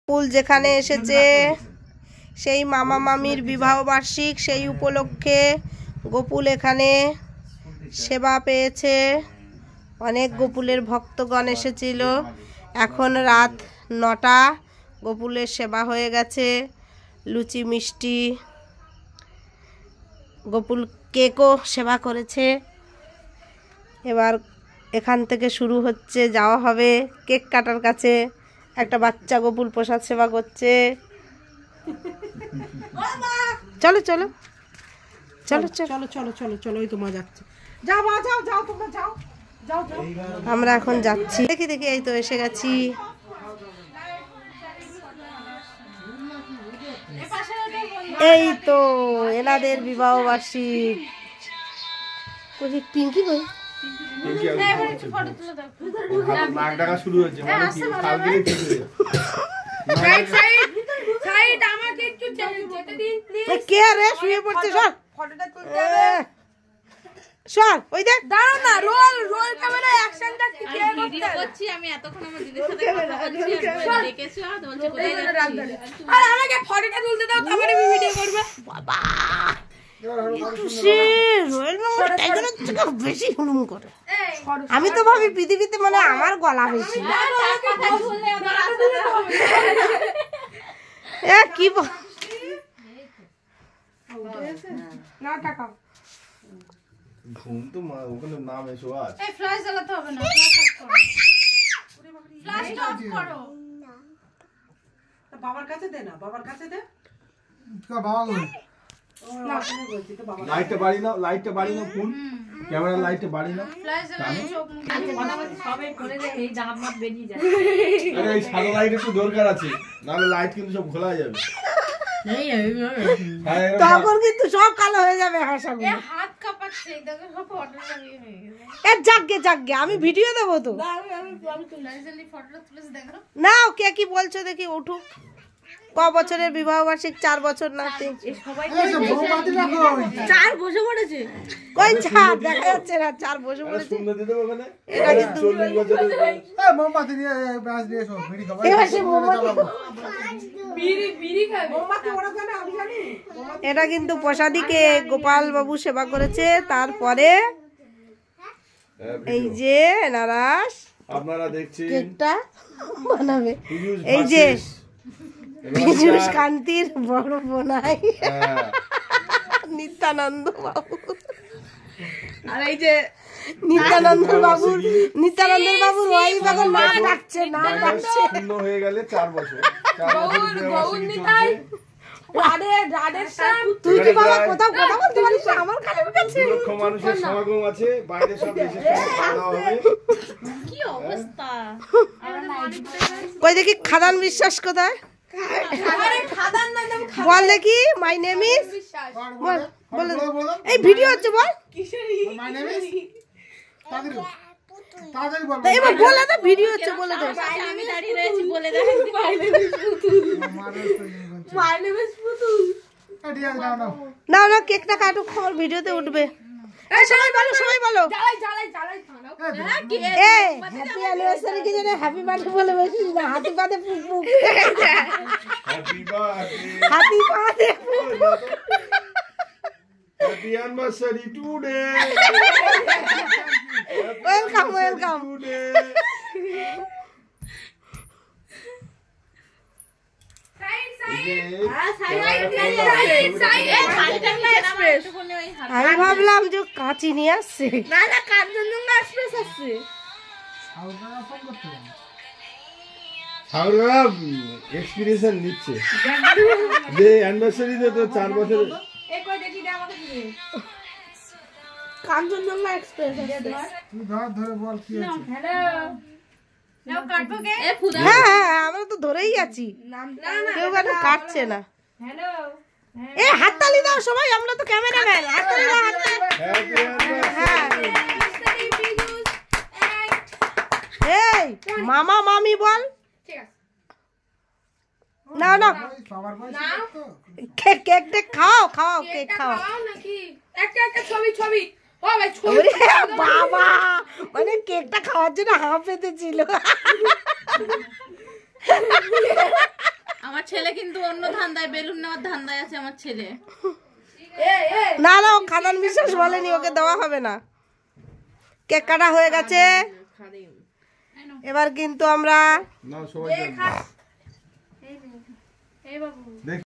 ফুল যেখানে এসেছে সেই মামা মামির বিবাহ বার্ষিক, সেই উপলক্ষে গোপুল এখানে সেবা পেয়েছে। অনেক গোপুলের ভক্তগণ এসেছিল। এখন রাত 9টা, গোপুলের সেবা হয়ে গেছে। লুচি মিষ্টি, গোপুল কেকও সেবা করেছে। এবার এখান থেকে শুরু হচ্ছে, যাওয়া হবে কেক কাটার কাছে। একটা বাচ্চা গোপুল প্রসাদ সেবা করছে। চলো চলো চলো চলো চলো চলো চলো, ওই তোমার যাচ্ছে। যাও যাও যাও, তোমরা যাও যাও যাও, আমরা এখন যাচ্ছি। দেখি দেখি, এই তো এসে গেছি। এই তো এনাদের বিবাহ বার্ষিক। পিঙ্কি কই? কে রে শুয়ে পড়ছে? সর ওই দেখ, দাঁড়াও না, রোল রোল ক্যামেরা অ্যাকশনটা কি করছি আমি? এতক্ষণ আমার দিদির সাথে কথা বলছি, দেখেছো? বলছে কোথায় যাচ্ছি, আর আমাকে ফটোটা তুলতে দাও, তারপরে আমি ভিডিও করব। বাবা বেশি হুলুম করে। আমি তো ভাবি পৃথিবীতে মানে আমার গলা বেশি। কি ঘুম তো ওখানে নাম এসো আজ। এই ফ্ল্যাশ জ্বালাতে হবে না, ফ্ল্যাশ অফ করো। বাবার কাছে দে না, বাবার কাছে দে। বাবা লাইটটা বাড়ি নাও, লাইটটা বাড়ি নাও, ফোন ক্যামেরা লাইটটা বাড়ি নাও। ফ্ল্যাশ জ্বালালে চোখ মুখ সবে করে দে, এই দাঁত মাত বেরিয়ে যায়। আরে এই সাদা লাইট একটু দরকার আছে, নাহলে লাইট কিন্তু সব খোলা যাবে। তখন কিন্তু সব কালো হয়ে যাবে। হাসাগুলো হাত কাঁপাচ্ছে, দেখো সব ফটো লাগিয়ে হয়ে গেছে। জাগগে জাগগে, আমি ভিডিও দেবো তো। ফটোটা তুলে দেখো না, কে কি বলছো দেখি, উঠুক। ক বছরের বিবাহ বার্ষিক? 4 বছর না 3? সবাই 4 বসে পড়েছে। কই 4 দেখা যাচ্ছে না, 4 বসে পড়েছে। সুন্দর দিতে ওখানে। এটা কিন্তু 40 বছরের মোমবাতি দিয়ে ব্রাশ দিয়ে সব বিড়ি খাবো। বিড়ি খাবে। মোমবাতি ওরা জানে, আমি জানি। এটা কিন্তু প্রসাদীকে গোপাল বাবু সেবা করেছে। তারপরে এই যে নারাস আপনারা দেখছেন কেকটা বানাবে। এই যে পীযূষ কান্তির বড় বোনাই নিত্যানন্দ বাবু, আর এই যে নিত্যানন্দ বাবুর ওয়াইফ এখন না ডাকছে, না ডাকছে। পূর্ণ হয়ে গেলে 4 বছর। 4 তুই কি বাবা কোথাও কথা বলতে পারিস? আমার কানে কাছে 2 লক্ষ মানুষের সমাগম আছে, বাইরে সব দেশে খাওয়া দাওয়া হবে। কি অবস্থা! কই দেখি খাদান বিশ্বাস কোথায়? বল দেখি, মাই নেম ইজ বল। এই ভিডিও হচ্ছে, বল। মাই নেম ইজ তাড়াতাড়ি বল। এবার বলে তো, ভিডিও হচ্ছে বলে দে। আমি দাঁড়িয়ে রয়েছি, বলে দে। মাই নেম ইজ পুতুল। না না, কেকটা কাটুক, আমার ভিডিওতে উঠবে। এই সবাই বলো, সবাই বলো। জ্বালাই থানাও। এই হ্যাপি অ্যানিভার্সারি কি জানে, হ্যাপি বার্থডে বলে বসিস না, হাতি পাতে ফুক ফুক। হ্যাপি বার্থডে, হাতি পাতে happy anniversary today. Welcome welcome. আমি ভাবলাম যে কাঁচি নিয়ে আসছে। না না, কাঞ্চনজঙ্ঘা এক্সপ্রেস আসছে। সাগররা এক্সপেরিয়েন্স নিচ্ছে যে অ্যানিভার্সারিতে তো 4 বছর। কাঞ্চনজঙ্ঘা এক্সপ্রেস তুই ধরে বল কি আছে। হ্যালো, নাও কাটবো কে? হ্যাঁ হ্যাঁ, আমরা তো ধরেই আছি, কেউ কেন কাটছে না। হ্যালো, এ হাততালি দাও সবাই, আমরা তো ক্যামেরাম্যান। হাততালি দাও, এই মামা মামি বল। ঠিক আছে, না না, সবার বয়স তো কেক কেক খাও খাও, কেক খাও নাকি একটা ছবি। ও ভাই ছবি। ওরে বাবা, মানে কেকটা খাওয়ার জন্য হাঁ পেতে ছিল। আমার ছেলে কিন্তু অন্য ধান্দায়, বেলুন নেওয়ার ধান্দায় আছে আমার ছেলে। না না, ও খাদান বিশ্বাস বলেনি, ওকে দেওয়া হবে না। কেক কাটা হয়ে গেছে, এবার কিন্তু আমরা না সবাই